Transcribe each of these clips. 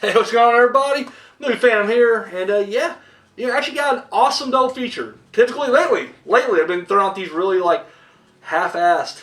Hey, what's going on, everybody? Movie Phantom here, and yeah, actually got an awesome double feature. Typically, lately, I've been throwing out these really like half-assed,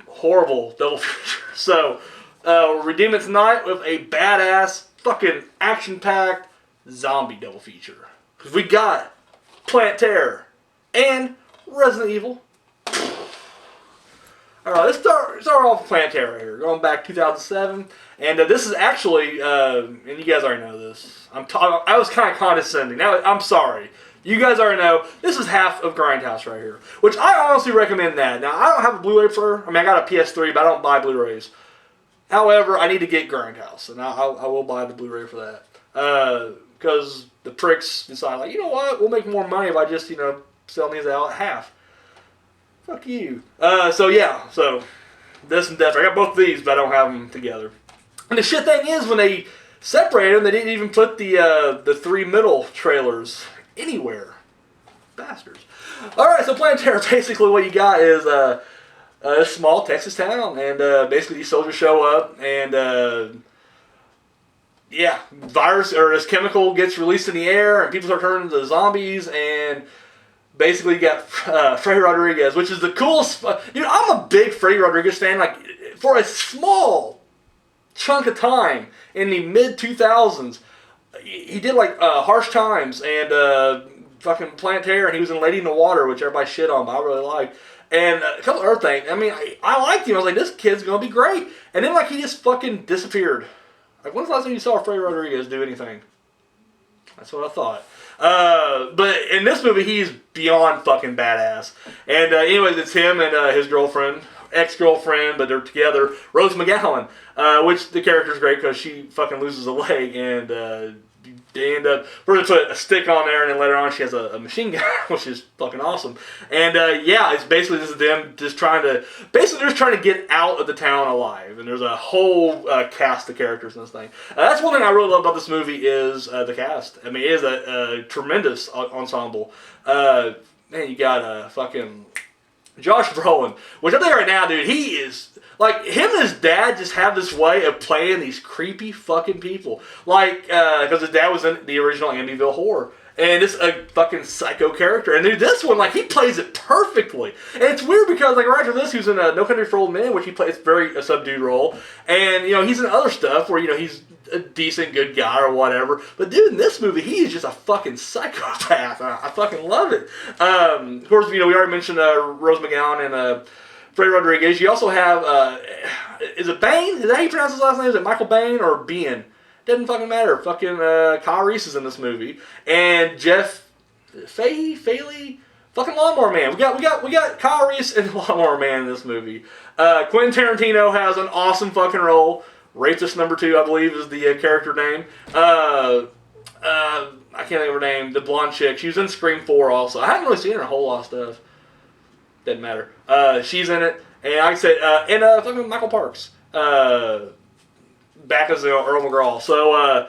horrible double features. So, we're redeeming it tonight with a badass, fucking action-packed zombie double feature. Because we got Planet Terror and Resident Evil. Alright, let's start off with Planet Terror here, going back 2007. And this is actually, and you guys already know this, I was kind of condescending. Now, I'm sorry. You guys already know, this is half of Grindhouse right here. Which I honestly recommend that. Now, I don't have a Blu-ray player. I mean, I got a PS3, but I don't buy Blu-rays. However, I need to get Grindhouse, and I will buy the Blu-ray for that. Because the pricks decide, like, you know what, we'll make more money if I just, sell these out at half. Fuck you. So this and Death. I got both of these, but I don't have them together. And the shit thing is, when they separated them, they didn't even put the three middle trailers anywhere. Bastards. Alright, so Planet Terror, basically what you got is a small Texas town, and basically these soldiers show up, and virus, or this chemical gets released in the air, and people start turning into zombies, and basically, you got Freddy Rodriguez, which is the coolest. I'm a big Freddy Rodriguez fan. Like, for a small chunk of time in the mid-2000s, he did like Harsh Times and fucking Planet Terror, and he was in Lady in the Water, which everybody shit on, but I really liked. And a couple other things. I mean, I liked him. I was like, this kid's gonna be great. And then like he just fucking disappeared. Like, when's the last time you saw Freddy Rodriguez do anything? That's what I thought. But in this movie, he's beyond fucking badass. And anyways, it's him and his girlfriend, ex-girlfriend, but they're together, Rose McGowan, which the character's great because she fucking loses a leg, and they end up, we're going to put a stick on there, and then later on she has a machine gun, which is fucking awesome. And it's basically just them just trying to get out of the town alive. And there's a whole cast of characters in this thing. That's one thing I really love about this movie is the cast. I mean, it is a tremendous ensemble. Man, you got fucking Josh Brolin, which I'm thinking right now, dude, he is, like, him and his dad just have this way of playing these creepy fucking people. Like, because his dad was in the original Amityville Horror. And it's a fucking psycho character. And dude, this one, like, he plays it perfectly. And it's weird because, like, right after this, he was in No Country for Old Men, which he plays a subdued role. And, he's in other stuff where, he's a decent, good guy or whatever. But dude, in this movie, he is just a fucking psychopath. I fucking love it. Of course, we already mentioned Rose McGowan and Freddy Rodriguez. You also have, is it Bain? Is that how you pronounce his last name? Is it Michael Bain or Bean? Doesn't fucking matter. Fucking Kyle Reese is in this movie. And Jeff Faley, fucking Lawnmower Man. We got Kyle Reese and Lawnmower Man in this movie. Quentin Tarantino has an awesome fucking role. Rapist number 2, I believe, is the character name. I can't think of her name. The blonde chick. She was in Scream 4 also. I haven't really seen her in a whole lot of stuff. Doesn't matter. She's in it. And like I said, and fucking Michael Parks. Back as Earl McGraw. So,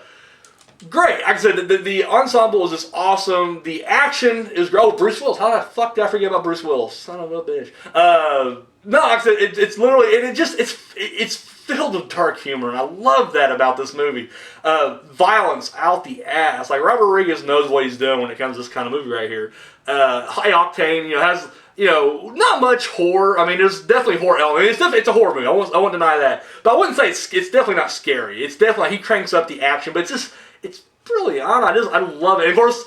great. Like I said, the ensemble is just awesome. The action is great. Oh, Bruce Willis. How the fuck did I forget about Bruce Willis? Son of a bitch. No, like I said, it's literally, and it's filled with dark humor, and I love that about this movie. Violence out the ass. Like, Robert Rodriguez knows what he's doing when it comes to this kind of movie right here. High octane, has, not much horror. I mean, there's definitely horror elements. It's a horror movie. I won't deny that. But I wouldn't say it's definitely not scary. It's definitely, he cranks up the action, but it's brilliant. I love it. And of course,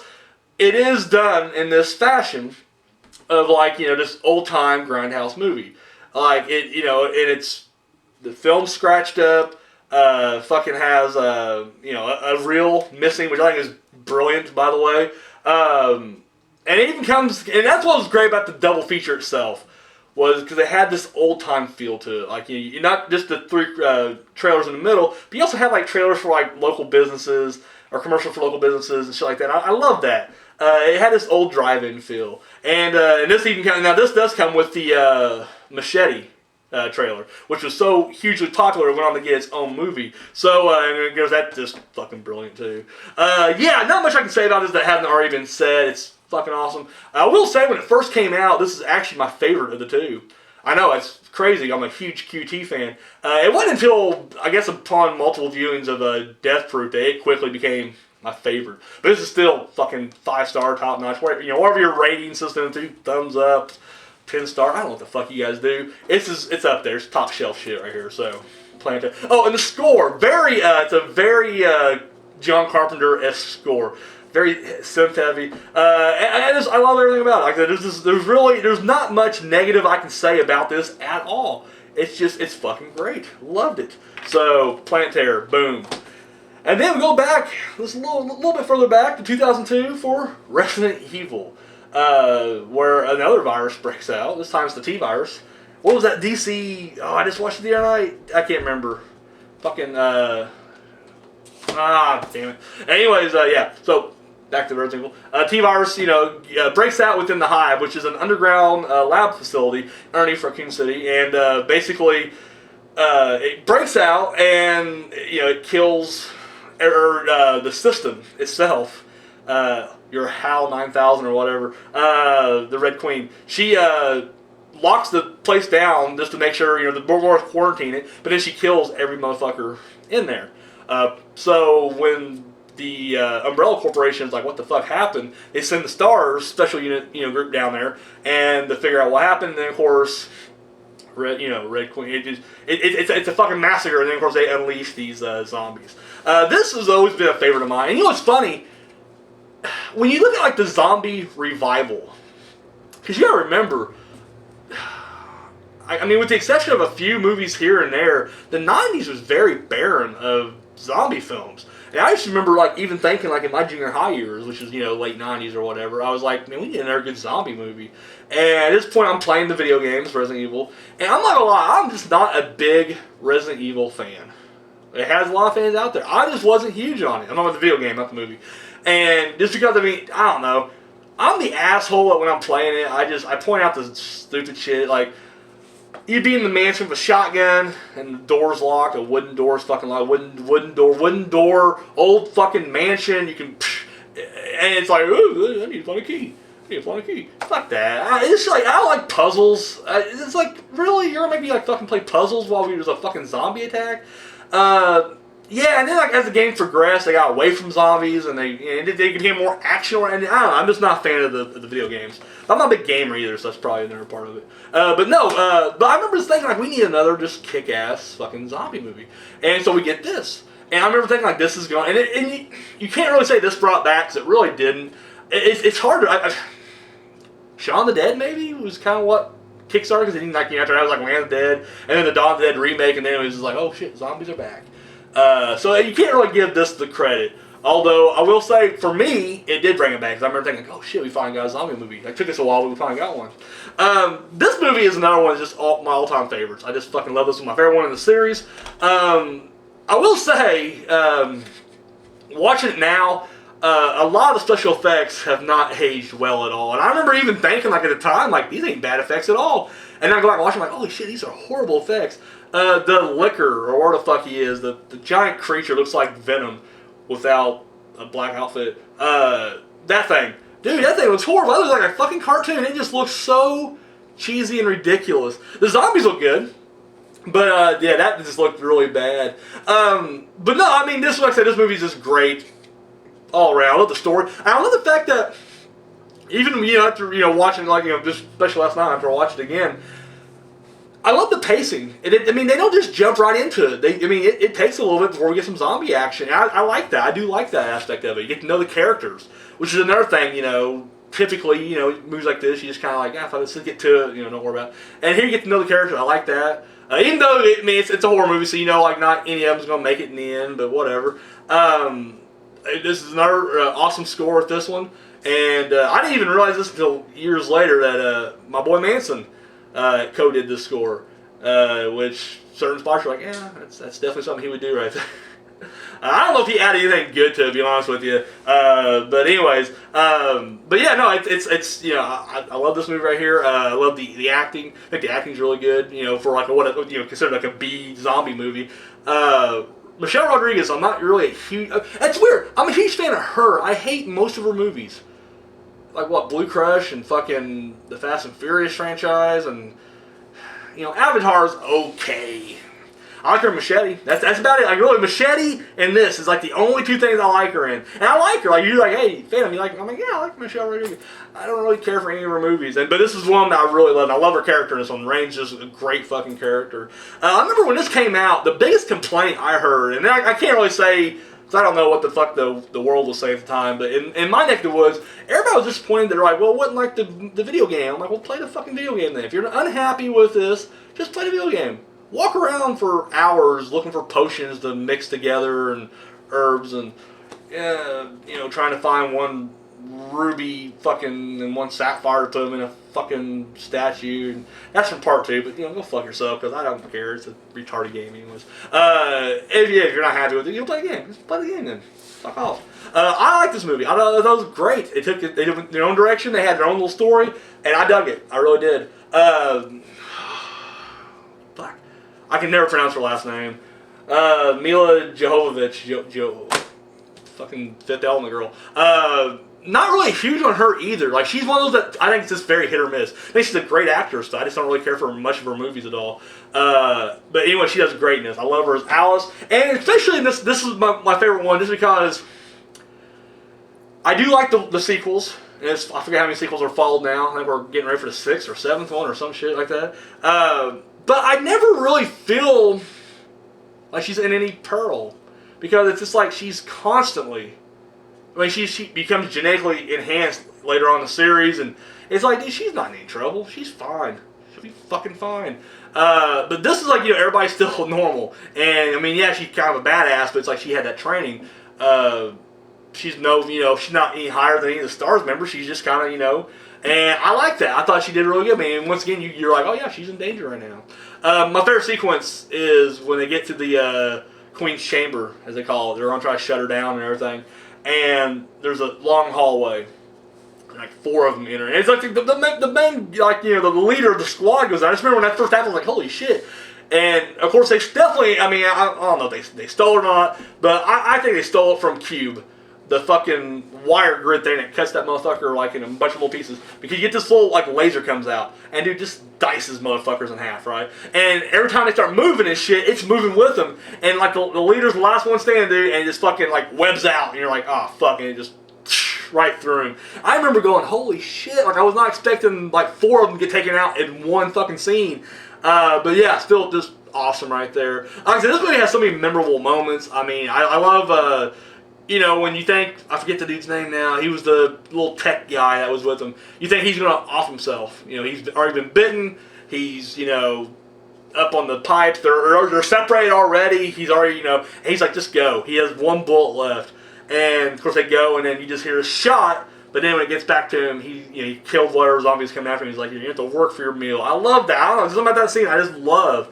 it is done in this fashion of, like, this old-time Grindhouse movie. Like, and it's, the film's scratched up, fucking has, a reel missing, which I think is brilliant, by the way. And it even comes, and that's what was great about the double feature itself, was because it had this old-time feel to it. Like, you're not just the 3 trailers in the middle, but you also have, like, trailers for, like, local businesses, or commercial for local businesses and shit like that. I love that. It had this old drive-in feel. And this even this does come with the Machete trailer, which was so hugely popular, it went on to get its own movie. So, and that's just fucking brilliant, too. Not much I can say about this that hasn't already been said. It's fucking awesome. I will say, when it first came out, this is actually my favorite of the two. I know, it's crazy. I'm a huge QT fan. It wasn't until, I guess, upon multiple viewings of Death Proof that it quickly became my favorite. But this is still fucking 5-star, top notch. Whatever your rating system, 2 thumbs up, 10-star. I don't know what the fuck you guys do. It's up there. It's top shelf shit right here. So, Planetary. Oh, and the score, it's a very John Carpenter-esque score. Very synth heavy. I love everything about it. Like there's not much negative I can say about this at all. It's fucking great. Loved it. So, Planet Terror, boom. And then we go back, just a little bit further back to 2002 for Resident Evil, where another virus breaks out. This time it's the T virus. What was that DC? Oh, I just watched it the other night. I can't remember. Fucking damn it. Anyways, yeah. So back to Resident Evil. T-Virus, breaks out within the Hive, which is an underground lab facility underneath Raccoon City, and basically it breaks out and it kills the system itself. Your HAL 9000 or whatever, the Red Queen. She locks the place down just to make sure the Borgors quarantine it, but then she kills every motherfucker in there. So when the Umbrella Corporation is like, what the fuck happened? They send the STARS special unit, group down there, and to figure out what happened. And then of course, Red Queen. It's a fucking massacre. And then of course they unleash these zombies. This has always been a favorite of mine. And you know what's funny? When you look at like the zombie revival, because you gotta remember, I mean, with the exception of a few movies here and there, the 90s was very barren of zombie films. And I just remember, like, even thinking, like, in my junior high years, which is, late 90s or whatever, I was like, man, we need another good zombie movie. And at this point, I'm playing the video games, Resident Evil, and I'm not gonna lie, I'm just not a big Resident Evil fan. It has a lot of fans out there. I just wasn't huge on it. I'm talking about the video game, not the movie. And just because, I don't know, I'm the asshole when I'm playing it. I point out the stupid shit, like, you'd be in the mansion with a shotgun, and the door's locked, a wooden door's fucking locked, wooden door, old fucking mansion, you can, and it's like, ooh, I need to find a key. Fuck that. It's like, I don't like puzzles. It's like, really? You're gonna make me like fucking play puzzles while there's a fucking zombie attack? Yeah, and then like as the game progressed, they got away from zombies and they became more action oriented. I don't know. I'm just not a fan of the video games. I'm not a big gamer either, so that's probably another part of it. But I remember just thinking like we need another just kick-ass fucking zombie movie, and so we get this. And I remember thinking like this is going, and you can't really say this brought back because it really didn't. It's hard to. Shaun of the Dead maybe was kind of what kickstarted because it didn't after that was like Land of the Dead, and then the Dawn of the Dead remake, and then it was just like, oh shit, zombies are back. So you can't really give this the credit. Although I will say, for me, it did bring it back. Because I remember thinking, oh shit, we finally got a zombie movie. It took us a while, but we finally got one. This movie is another one that's just my all-time favorites. I just fucking love this one. My favorite one in the series. I will say, watching it now, a lot of the special effects have not aged well at all. And I remember even thinking, like at the time, like these ain't bad effects at all. And I go back and watch them, like, holy shit, these are horrible effects. The Licker, or where the fuck he is, the giant creature looks like Venom without a black outfit. That thing. Dude, that thing looks horrible. That looks like a fucking cartoon. It just looks so cheesy and ridiculous. The zombies look good. But, yeah, that just looked really bad. But no, I mean, like I said, this movie's just great all around. I love the story. I love the fact that even, after, watching, like, just especially last night after I watched it again, I love the pacing. They don't just jump right into it. It takes a little bit before we get some zombie action. I like that. I do like that aspect of it. You get to know the characters, which is another thing, typically, movies like this, you just kind of like, if I just get to it, don't worry about it. And here you get to know the characters. I like that. Even though, it's a horror movie, so like not any of them's going to make it in the end, but whatever. This is another awesome score with this one. And I didn't even realize this until years later that my boy Manson co-did this score, which certain spots are like, yeah, that's definitely something he would do right there. I don't know if he added anything good to it, to be honest with you. But anyways, but yeah, no, it's I love this movie right here. I love the acting. I think the acting's really good. For like considered like a B zombie movie. Michelle Rodriguez, I'm not really a huge. That's weird. I'm a huge fan of her. I hate most of her movies. Like what, Blue Crush and fucking the Fast and Furious franchise, and Avatar's okay. I like her in Machete. That's about it. Like, really, Machete and this is like the only two things I like her in. And I like her. Like, you're like, hey, Phantom, you like her? I'm like, yeah, I like Michelle Rodriguez. I don't really care for any of her movies. But this is one that I really love. And I love her character in this one. Rain's just a great fucking character. I remember when this came out, the biggest complaint I heard, and I can't really say, because I don't know what the fuck the world was saying at the time, but in my neck of the woods, everybody was disappointed. They're like, well, it wasn't like the video game. I'm like, well, play the fucking video game then. If you're unhappy with this, just play the video game. Walk around for hours looking for potions to mix together and herbs and, trying to find one ruby fucking and one sapphire to put them in a fucking statue. And that's from part 2, but, go fuck yourself because I don't care. It's a retarded game anyways. If you're not happy with it, play the game. Just play the game then. Fuck off. I like this movie. I thought it was great. They took their own direction. They had their own little story, and I dug it. I really did. I can never pronounce her last name. Mila Jovovich, fucking Fifth Element girl. Not really huge on her either. Like, she's one of those that I think is just very hit or miss. I think she's a great actress, but I just don't really care for much of her movies at all. But anyway, she does greatness. I love her as Alice, and especially in this is my favorite one, just because I do like the sequels. And I forget how many sequels are followed now. I think we're getting ready for the 6th or 7th one or some shit like that. But I never really feel like she's in any peril. Because it's just like she's constantly... she becomes genetically enhanced later on in the series. And it's like, dude, she's not in any trouble. She's fine. She'll be fucking fine. But this is like, everybody's still normal. And, yeah, she's kind of a badass, but it's like she had that training. She's she's not any higher than any of the STARS members. She's just kind of, and I like that. I thought she did really good. Once again, you're like, oh yeah, she's in danger right now. My favorite sequence is when they get to the Queen's Chamber, as they call it. They're going to try to shut her down and everything. And there's a long hallway. Like 4 of them enter. And it's like the main, the leader of the squad goes out. I just remember when that first happened, I was like, holy shit. And, of course, they definitely, I don't know if they stole it or not, but I think they stole it from Cube. The fucking wire grid thing that cuts that motherfucker like in a bunch of little pieces. Because you get this little laser comes out and dude just dices motherfuckers in half, right? And every time they start moving and shit, it's moving with them. And the leader's the last one standing there and it just fucking webs out and you're like, oh fuck, and it just right through him. I remember going, holy shit, I was not expecting 4 of them to get taken out in one fucking scene. But yeah, still just awesome right there. Like I said, this movie has so many memorable moments. I love when you think, I forget the dude's name now, he was the little tech guy that was with him. You think he's going to off himself. He's already been bitten. He's, up on the pipes. They're separated already. He's already, and he's like, just go. He has 1 bullet left. And, of course, they go, and then you just hear a shot. But then when it gets back to him, he killed whatever zombies coming after him. He's like, you have to work for your meal. I love that. I don't know. Something about that scene I just love.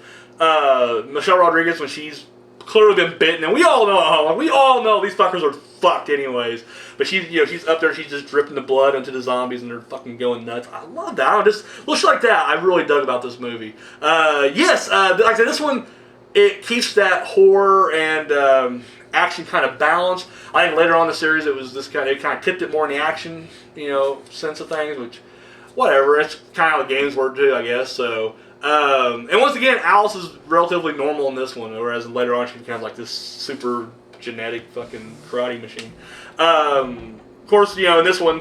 Michelle Rodriguez, when she's clearly been bitten, and we all know these fuckers are fucked anyways. But she's up there, she's just dripping the blood into the zombies, and they're fucking going nuts. I love that. I don't know, just little shit like that. I really dug about this movie. Yes, like I said, this one it keeps that horror and action kind of balanced. I think later on in the series it kind of tipped it more in the action sense of things, which whatever. It's kind of how the games work too, I guess. So. And once again, Alice is relatively normal in this one, whereas later on she becomes like this super genetic fucking karate machine. Of course, in this one,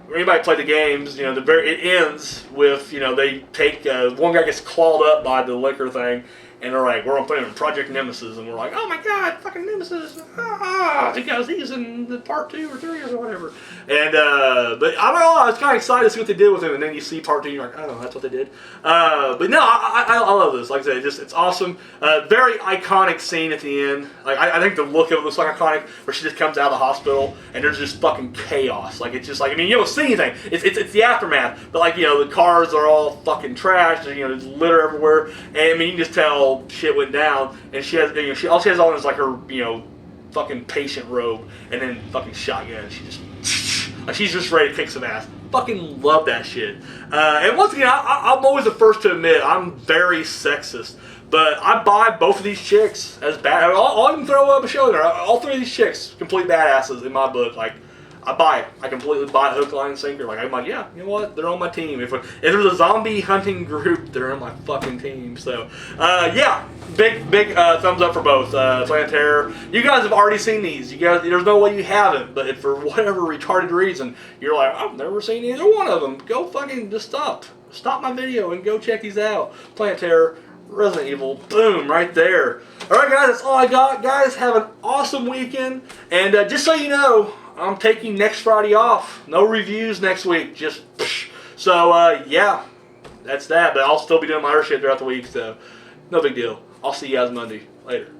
when anybody played the games, it ends with they take one guy gets clawed up by the liquor thing, and they're like, we're gonna put him in Project Nemesis, and we're like, oh my god, fucking Nemesis, because he's in the part 2 or 3 or whatever. And but I don't know, I was kind of excited to see what they did with him, and then you see part 2, and you're like, oh, that's what they did. But no, I love this. Like I said, it's awesome. Very iconic scene at the end. I think the look of it looks like iconic, where she just comes out of the hospital, and there's just fucking chaos. It's just you don't see anything. It's the aftermath, but the cars are all fucking trashed, and there's litter everywhere, and you can just tell shit went down, and she has all she has on is her fucking patient robe and then fucking shotgun. She's just ready to kick some ass. Fucking love that shit. And once again, I'm always the first to admit I'm very sexist, but I buy both of these chicks as bad. I'll even throw up a show there. All 3 of these chicks, complete badasses in my book. I buy it. I completely buy it, hook, line, and sinker. Like I'm like, yeah, you know what? They're on my team. If there's a zombie hunting group, they're on my fucking team. So, yeah, big thumbs up for both. Planet Terror. You guys have already seen these. You guys, there's no way you haven't. But if for whatever retarded reason you're like, I've never seen either one of them, go fucking just stop my video and go check these out. Planet Terror, Resident Evil, boom, right there. All right, guys, that's all I got. Guys, have an awesome weekend. And just so you know, I'm taking next Friday off. No reviews next week. Just so yeah, that's that. But I'll still be doing my other shit throughout the week, so no big deal. I'll see you guys Monday. Later.